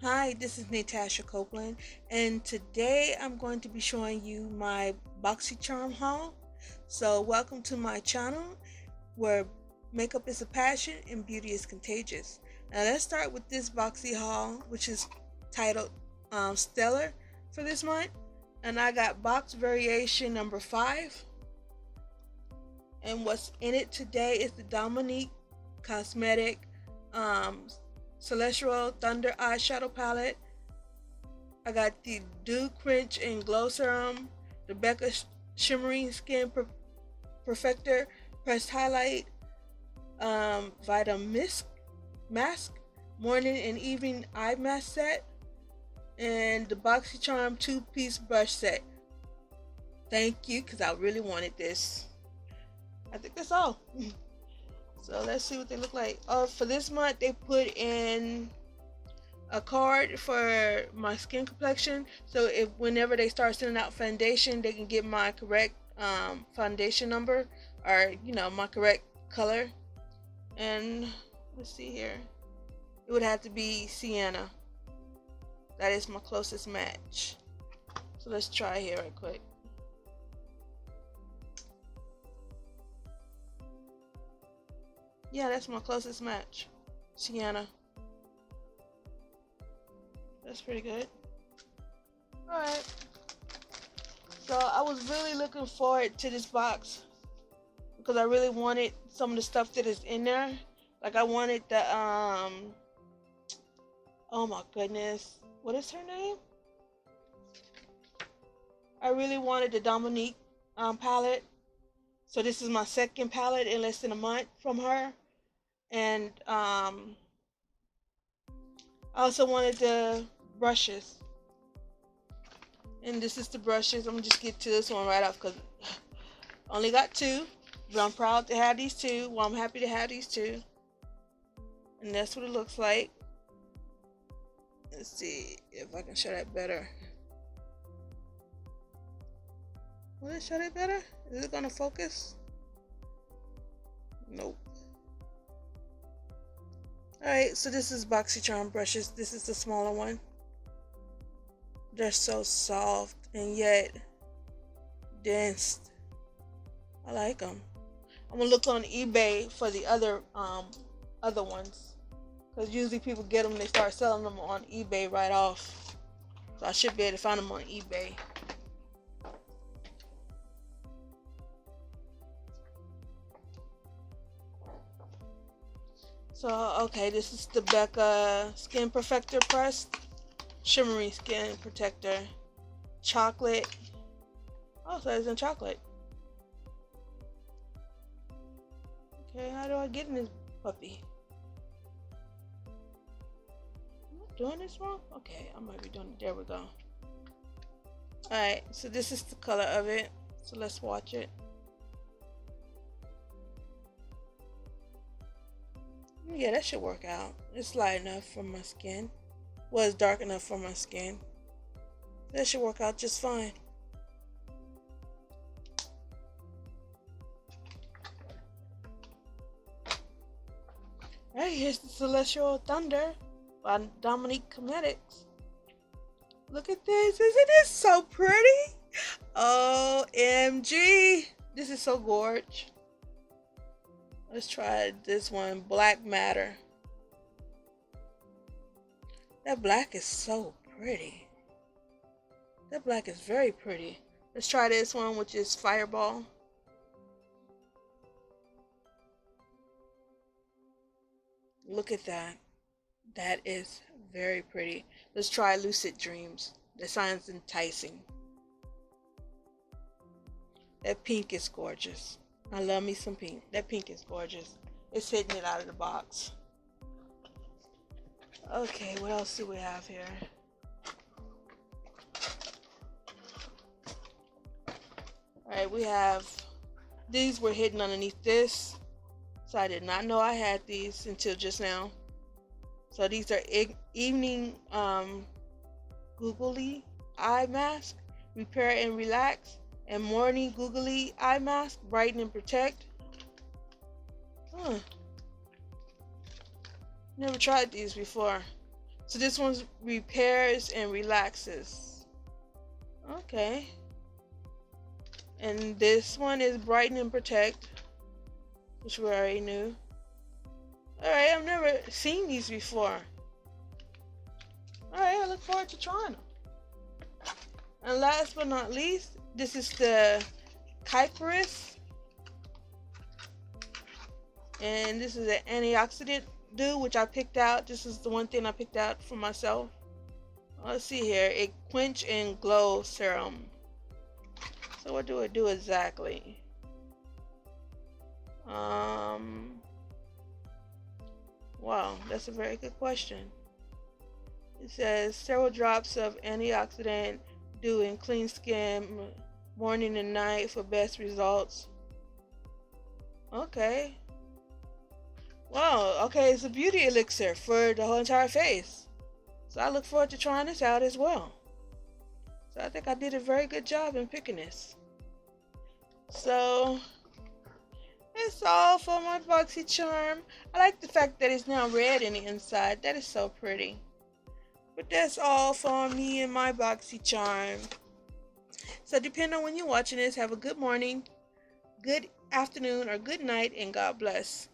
Hi, this is Natasha Copeland, and today I'm going to be showing you my Boxycharm haul. So, welcome to my channel where makeup is a passion and beauty is contagious. Now, let's start with this Boxy haul, which is titled Stellar for this month. And I got box variation number 5. And what's in it today is the Dominique Cosmetic um, Celestial Thunder Eyeshadow Palette. I got the Dew Quench and Glow Serum, the Becca Shimmering Skin Perfector Pressed Highlight, Vitamin Mist Mask, Morning and Evening Eye Mask Set, and the Boxycharm 2-piece brush set. Thank you, because I really wanted this. I think that's all. So let's see what they look like. Oh, for this month they put in a card for my skin complexion. So if whenever they start sending out foundation, they can get my correct foundation number, or my correct color. And let's see here. It would have to be sienna. That is my closest match. So let's try here right quick. Yeah, that's my closest match. Sienna. That's pretty good. Alright. So I was really looking forward to this box because I really wanted some of the stuff that is in there. Like I wanted the oh my goodness. What is her name? I really wanted the Dominique palette. So this is my second palette in less than a month from her. And I also wanted the brushes. And this is the brushes. I'm gonna just get to this one right off because I only got 2. But I'm proud to have these 2. Well, I'm happy to have these 2. And that's what it looks like. Let's see if I can show that better. Will it show that better? Is it gonna focus? Nope. Alright, so this is Boxycharm brushes. This is the smaller one. They're so soft and yet dense. I like them. I'm gonna look on eBay for the other ones, because usually people get them, they start selling them on eBay right off. So I should be able to find them on eBay. So, okay, this is the Becca Skin Perfector Pressed Shimmering Skin Protector. Chocolate. Oh, so it's in chocolate. Okay, how do I get in this puppy? Am I doing this wrong? Okay, I might be doing it. There we go. Alright, so this is the color of it. So let's watch it. Yeah, that should work out. It's light enough for my skin. Well, it's dark enough for my skin. That should work out just fine. Alright, here's the Celestial Thunder by Dominique Cosmetics. Look at this. Isn't this so pretty? OMG. This is so gorgeous. Let's try this one, Black Matter. That black is so pretty. That black is very pretty. Let's try this one, which is Fireball. Look at that. That is very pretty. Let's try Lucid Dreams. That sounds enticing. That pink is gorgeous. I love me some pink. That pink is gorgeous. It's hitting it out of the box. Okay, what else do we have here? Alright, we have, these were hidden underneath this. So I did not know I had these until just now. So these are evening googly eye mask, repair and relax, and morning googly eye mask, brighten and protect. Never tried these before. So this one repairs and relaxes. Okay. And this one is brighten and protect, which we already knew. Alright, I've never seen these before. Alright, I look forward to trying them. And last but not least, this is the Kyperus. And this is an antioxidant dew, which I picked out. This is the one thing I picked out for myself. Let's see here. A quench and glow serum. So what do it do exactly? Wow, that's a very good question. It says several drops of antioxidant dew in clean skin morning and night for best results. Okay. Wow, okay, it's a beauty elixir for the whole entire face. So I look forward to trying this out as well. So I think I did a very good job in picking this. So that's all for my Boxycharm. I like the fact that it's now red in the inside. That is so pretty. But that's all for me and my Boxycharm. So depending on when you're watching this, have a good morning, good afternoon, or good night, and God bless.